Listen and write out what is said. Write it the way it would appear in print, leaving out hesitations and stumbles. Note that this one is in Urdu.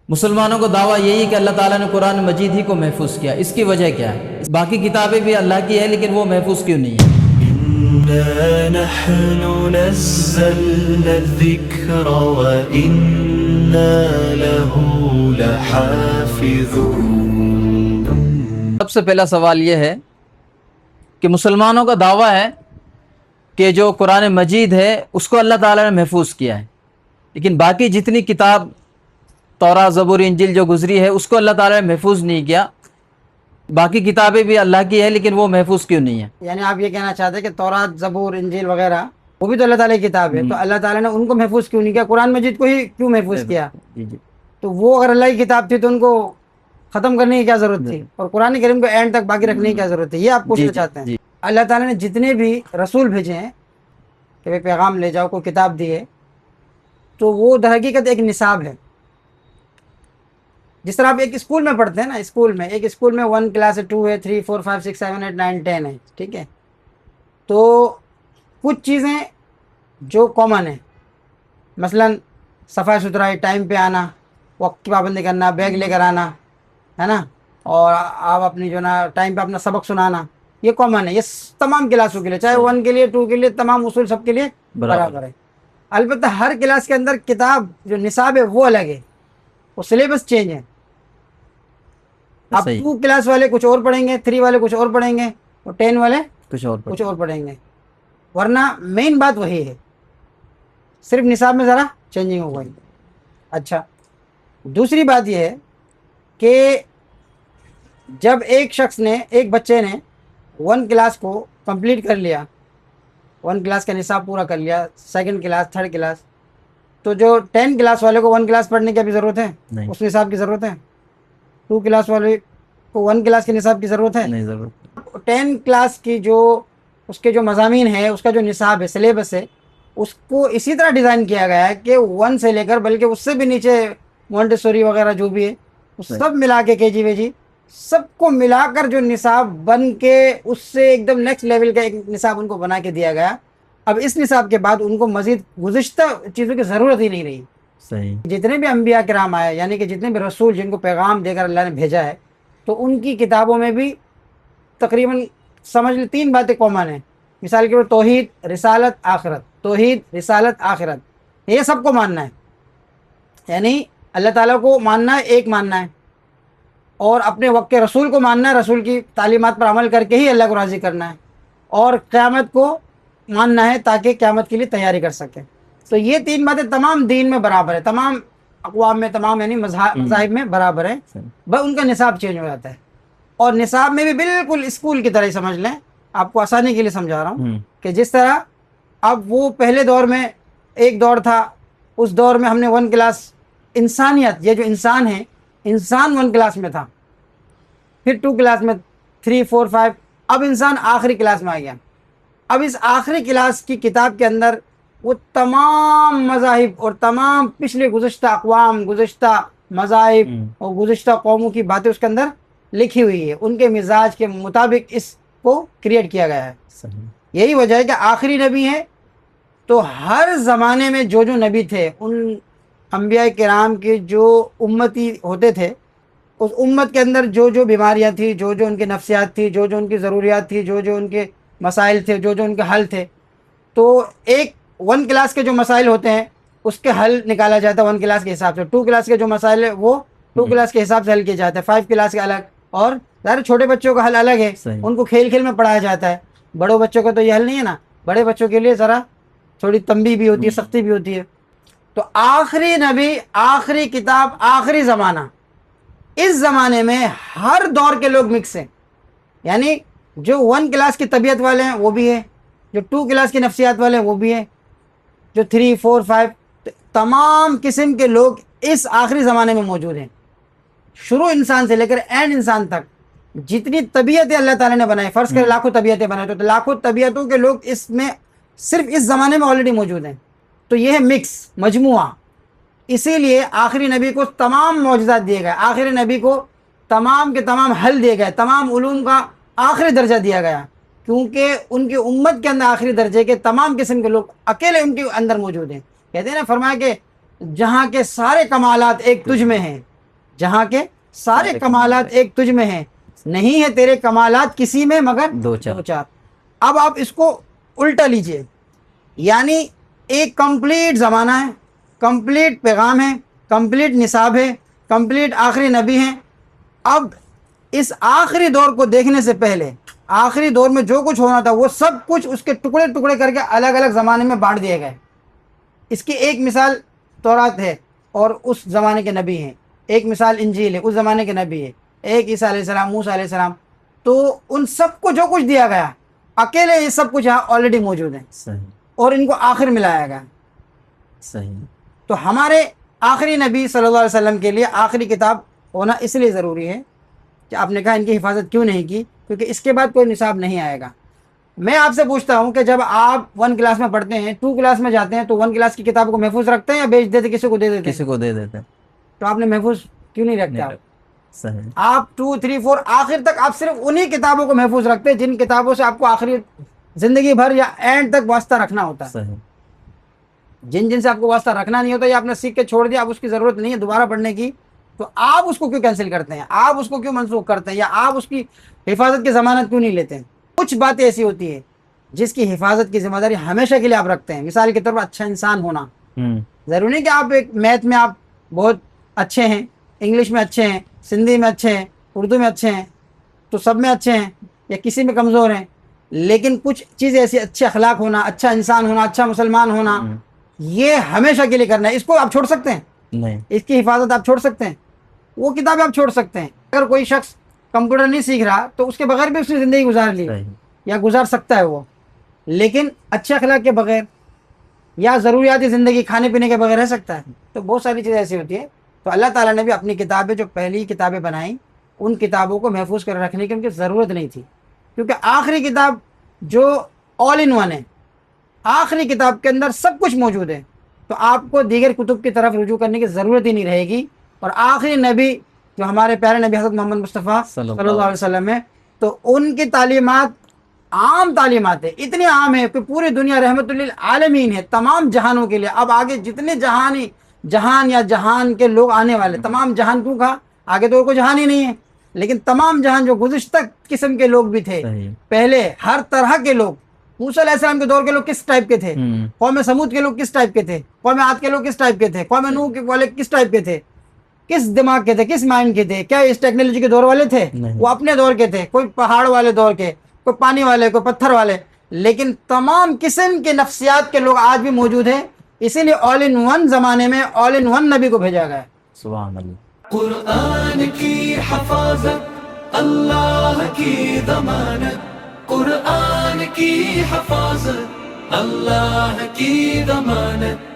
مسلمانوں کو دعویٰ یہی ہے کہ اللہ تعالیٰ نے قرآن مجید ہی کو محفوظ کیا، اس کی وجہ کیا ہے؟ باقی کتابیں بھی اللہ کی ہے لیکن وہ محفوظ کیوں نہیں ہے؟ إنا نحن نزلنا الذكر وإنا له لحافظون۔ سب سے پہلا سوال یہ ہے کہ مسلمانوں کا دعویٰ ہے کہ جو قرآن مجید ہے اس کو اللہ تعالیٰ نے محفوظ کیا ہے، لیکن باقی جتنی کتاب توراۃ، زبور، انجیل جو گزری ہے اس کو اللہ تعالیٰ نے محفوظ نہیں کیا۔ باقی کتابیں بھی اللہ کی ہے لیکن وہ محفوظ کیوں نہیں ہے؟ یعنی آپ یہ کہنا چاہتے ہیں کہ تورات، زبور، انجیل وغیرہ وہ بھی تو اللہ تعالیٰ کی کتاب ہے، تو اللہ تعالیٰ نے ان کو محفوظ کیوں نہیں کیا؟ قرآن مجید کو ہی کیوں محفوظ کیا؟ جی تو وہ اگر اللہ کی کتاب تھی تو ان کو ختم کرنے کی کیا ضرورت تھی، اور قرآن کریم کو اینڈ تک باقی رکھنے کی کیا ضرورت تھی؟ یہ آپ پوچھنا چاہتے ہیں۔ اللہ تعالیٰ نے جتنے بھی رسول بھیجے ہیں کہ وہ پیغام لے جاؤ، کوئی کتاب دی ہے، تو وہ در حقیقت ایک نصاب ہے۔ جس طرح آپ ایک اسکول میں پڑھتے ہیں نا، ایک اسکول میں 1 کلاس ہے، 2 ہے، 3 4 5 6 7 8 9 10 ہے، ٹھیک ہے؟ تو کچھ چیزیں جو کامن ہیں، مثلا صفائی ستھرائی، ٹائم پہ آنا، وقت کی پابندی کرنا، بیگ لے کر آنا، ہے نا، اور آپ اپنی جو نا ٹائم پہ اپنا سبق سنانا، یہ کامن ہے، یہ تمام کلاسوں کے لیے، چاہے 1 کے لیے، 2 کے لیے، تمام اصول سب کے لیے برابر ہے۔ البتہ ہر کلاس کے اندر کتاب جو نصاب ہے وہ الگ ہے، وہ سلیبس چینج ہے۔ اب 2 کلاس والے کچھ اور پڑھیں گے، 3 والے کچھ اور پڑھیں گے، اور 10 والے کچھ اور پڑھیں گے، ورنہ مین بات وہی ہے، صرف نصاب میں ذرا چینجنگ ہو گئی۔ اچھا، دوسری بات یہ ہے کہ جب ایک بچے نے 1 کلاس کو کمپلیٹ کر لیا، 1 کلاس کا نصاب پورا کر لیا، 2nd کلاس، 3rd کلاس، تو جو 10 کلاس والے کو 1 کلاس پڑھنے کی ابھی ضرورت ہے؟ اس نصاب کی ضرورت ہے؟ 2 کلاس والے کو 1 کلاس کے نصاب کی ضرورت ہے؟ نہیں ضرورت۔ 10 کلاس کی جو اس کے جو مضامین ہے، اس کا جو نصاب ہے، سلیبس ہے، اس کو اسی طرح ڈیزائن کیا گیا ہے کہ 1 سے لے کر بلکہ اس سے بھی نیچے مونٹیسوری وغیرہ جو بھی ہے، اس سب ملا کے کے جی وے جی سب کو ملا کر جو نصاب بن کے اس سے ایک دم نیکسٹ لیول کا ایک نصاب ان کو بنا کے دیا گیا۔ اب اس نصاب کے بعد ان کو مزید گزشتہ چیزوں کی ضرورت ہی نہیں رہی۔ صحیح۔ جتنے بھی انبیاء کرام آئے، یعنی کہ جتنے بھی رسول جن کو پیغام دے کر اللہ نے بھیجا ہے، تو ان کی کتابوں میں بھی تقریباً سمجھ لیں 3 باتیں کامن ہیں۔ مثال کے طور توحید، رسالت، آخرت، توحید، رسالت، آخرت، یہ سب کو ماننا ہے، یعنی اللہ تعالیٰ کو ماننا ہے، ایک ماننا ہے، اور اپنے وقت کے رسول کو ماننا ہے، رسول کی تعلیمات پر عمل کر کے ہی اللہ کو راضی کرنا ہے، اور قیامت کو ماننا ہے تاکہ قیامت کے لیے تیاری کر سکے۔ تو یہ 3 باتیں تمام دین میں برابر ہے، تمام اقوام میں، تمام یعنی مذاہب میں برابر ہے، بس ان کا نصاب چینج ہو جاتا ہے۔ اور نصاب میں بھی بالکل اسکول کی طرح ہی سمجھ لیں، آپ کو آسانی کے لیے سمجھا رہا ہوں کہ جس طرح اب وہ پہلے دور میں ایک دور تھا، اس دور میں ہم نے 1 کلاس انسانیت، یہ جو انسان ہے، انسان 1 کلاس میں تھا، پھر 2 کلاس میں، 3 4 5، اب انسان آخری کلاس میں آ گیا۔ اب اس آخری کلاس کی کتاب کے اندر وہ تمام مذاہب اور تمام پچھلے گزشتہ اقوام، گزشتہ مذاہب اور گزشتہ قوموں کی باتیں اس کے اندر لکھی ہوئی ہے، ان کے مزاج کے مطابق اس کو کریٹ کیا گیا ہے۔ یہی وجہ ہے کہ آخری نبی ہے، تو ہر زمانے میں جو نبی تھے، ان انبیاء کرام کے جو امتی ہوتے تھے، اس امت کے اندر جو بیماریاں تھیں، جو ان کے نفسیات تھی، جو ان کی ضروریات تھی، جو ان کے مسائل تھے، جو ان کے حل تھے، تو ایک 1 کلاس کے جو مسائل ہوتے ہیں اس کے حل نکالا جاتا ہے 1 کلاس کے حساب سے، 2 کلاس کے جو مسائل ہے وہ 2 کلاس کے حساب سے حل کیے جاتے ہیں، 5 کلاس کے الگ، اور ظاہر چھوٹے بچوں کا حل الگ ہے، ان کو کھیل کھیل میں پڑھایا جاتا ہے۔ بڑوں بچوں کا تو یہ حل نہیں ہے نا، بڑے بچوں کے لیے ذرا تھوڑی تنبیہ بھی ہوتی ہے، سختی بھی ہوتی ہے۔ تو آخری نبی، آخری کتاب، آخری زمانہ، اس زمانے میں ہر دور کے لوگ مکس ہیں، یعنی جو 1 کلاس کی طبیعت والے ہیں وہ بھی ہے، جو 2 کلاس کی نفسیات والے ہیں وہ بھی ہیں، جو 3 4 5، تمام قسم کے لوگ اس آخری زمانے میں موجود ہیں۔ شروع انسان سے لے کر اینڈ انسان تک جتنی طبیعتیں اللہ تعالیٰ نے بنائی، فرض کریں لاکھوں طبیعتیں بنائی، تو لاکھوں طبیعتوں کے لوگ اس میں صرف اس زمانے میں آلریڈی موجود ہیں۔ تو یہ ہے مکس، مجموعہ۔ اسی لیے آخری نبی کو تمام معجزات دیے گئے، آخری نبی کو تمام کے تمام حل دیے گئے، تمام علوم کا آخری درجہ دیا گیا، کیونکہ ان کی امت کے اندر آخری درجے کے تمام قسم کے لوگ اکیلے ان کے اندر موجود ہیں۔ کہتے ہیں نا، فرمایا کہ جہاں کے سارے کمالات ایک تجھ میں ہیں، جہاں کے سارے کمالات ایک تجھ میں ہیں، نہیں ہے تیرے کمالات کسی میں مگر دو چار۔ اب آپ اس کو الٹا لیجئے، یعنی ایک کمپلیٹ زمانہ ہے، کمپلیٹ پیغام ہے، کمپلیٹ نصاب ہے، کمپلیٹ آخری نبی ہیں۔ اب اس آخری دور کو دیکھنے سے پہلے آخری دور میں جو کچھ ہونا تھا وہ سب کچھ اس کے ٹکڑے ٹکڑے کر کے الگ الگ زمانے میں بانٹ دیے گئے۔ اس کی ایک مثال تورات ہے اور اس زمانے کے نبی ہیں، ایک مثال انجیل ہے، اس زمانے کے نبی ہے، ایک عیسیٰ علیہ السلام، موسیٰ علیہ السلام۔ تو ان سب کو جو کچھ دیا گیا اکیلے یہ سب کچھ یہاں آلریڈی موجود ہیں صحیح اور ان کو آخر میں لایا گیا۔ صحیح۔ تو ہمارے آخری نبی صلی اللہ علیہ وسلم کے لیے آخری کتاب ہونا اس لیے ضروری ہے کہ آپ نے کہا ان کی حفاظت کیوں نہیں کی، کیونکہ اس کے بعد کوئی نصاب نہیں آئے گا۔ میں آپ سے پوچھتا ہوں کہ جب آپ 1 کلاس میں پڑھتے ہیں، 2 کلاس میں جاتے ہیں، تو 1 کلاس کی کتاب کو محفوظ رکھتے ہیں یا بیچ دیتے، کسی کو دے دیتے ہیں؟ کسی کو دے دیتے ہیں۔ تو آپ نے محفوظ کیوں نہیں رکھتے؟ صحیح۔ آپ 2 3 4 آخر تک آپ صرف انہی کتابوں کو محفوظ رکھتے ہیں جن کتابوں سے آپ کو آخری زندگی بھر یا اینڈ تک واسطہ رکھنا ہوتا ہے۔ صحیح۔ جن سے آپ کو واسطہ رکھنا نہیں ہوتا یا آپ نے سیکھ کے چھوڑ دیا، اب اس کی ضرورت نہیں ہے دوبارہ پڑھنے کی، تو آپ اس کو کیوں کینسل کرتے ہیں؟ آپ اس کو کیوں منسوخ کرتے ہیں؟ یا آپ اس کی حفاظت کی ضمانت کیوں نہیں لیتے ہیں؟ کچھ باتیں ایسی ہوتی ہیں جس کی حفاظت کی ذمہ داری ہمیشہ کے لیے آپ رکھتے ہیں۔ مثال کے طور پر اچھا انسان ہونا، ضروری نہیں کہ آپ ایک میتھ میں آپ بہت اچھے ہیں، انگلش میں اچھے ہیں، سندھی میں اچھے ہیں، اردو میں اچھے ہیں، تو سب میں اچھے ہیں یا کسی میں کمزور ہیں، لیکن کچھ چیزیں ایسی، اچھے اخلاق ہونا، اچھا انسان ہونا، اچھا مسلمان ہونا، یہ ہمیشہ کے لیے کرنا ہے۔ اس کو آپ چھوڑ سکتے ہیں؟ نہیں۔ اس کی حفاظت آپ چھوڑ سکتے ہیں؟ وہ کتابیں آپ چھوڑ سکتے ہیں؟ اگر کوئی شخص کمپیوٹر نہیں سیکھ رہا تو اس کے بغیر بھی اس نے زندگی گزار لی یا گزار سکتا ہے وہ، لیکن اچھے اخلاق کے بغیر یا ضروریاتی زندگی کھانے پینے کے بغیر رہ سکتا ہے؟ تو بہت ساری چیزیں ایسی ہوتی ہیں۔ تو اللہ تعالیٰ نے بھی اپنی کتابیں جو پہلی کتابیں بنائیں ان کتابوں کو محفوظ کر رکھنے کی ان کی ضرورت نہیں تھی، کیونکہ آخری کتاب جو آل ان ون ہے، آخری کتاب کے اندر سب کچھ موجود ہے، تو آپ کو دیگر کتب کی طرف رجوع کرنے کی ضرورت ہی نہیں رہے گی۔ اور آخری نبی جو ہمارے پیارے نبی حضرت محمد مصطفیٰ صلی اللہ علیہ وسلم ہے، تو ان کی تعلیمات عام تعلیمات ہے، اتنی عام ہے کہ پوری دنیا رحمت للعالمین ہے، تمام جہانوں کے لیے۔ اب آگے جتنے جہان یا جہان کے لوگ آنے والے، تمام جہان کیوں کہا؟ آگے تو کوئی جہان ہی نہیں ہے، لیکن تمام جہان جو گزشتہ قسم کے لوگ بھی تھے، پہلے ہر طرح کے لوگ، موسیٰ علیہ السلام کے دور کے لوگ کس ٹائپ کے تھے، قوم سمود کے لوگ کس ٹائپ کے تھے، قوم عاد کے لوگ کس ٹائپ کے تھے، قوم نوح کے والے کس ٹائپ کے تھے، کس دماغ کے تھے، کس مائنڈ کے تھے؟ کیا اس ٹیکنالوجی کے دور والے تھے؟ وہ اپنے دور کے تھے، کوئی پہاڑ والے دور کے، کوئی پانی والے، کوئی پتھر والے، لیکن تمام قسم کے نفسیات کے لوگ آج بھی موجود ہیں۔ اسی لیے آل ان ون زمانے میں آل ان ون نبی کو بھیجا گیا ہے۔ سبحان اللہ۔ قرآن کی حفاظت، اللہ کی ضمانت، قرآن کی حفاظت، اللہ کی ضمانت،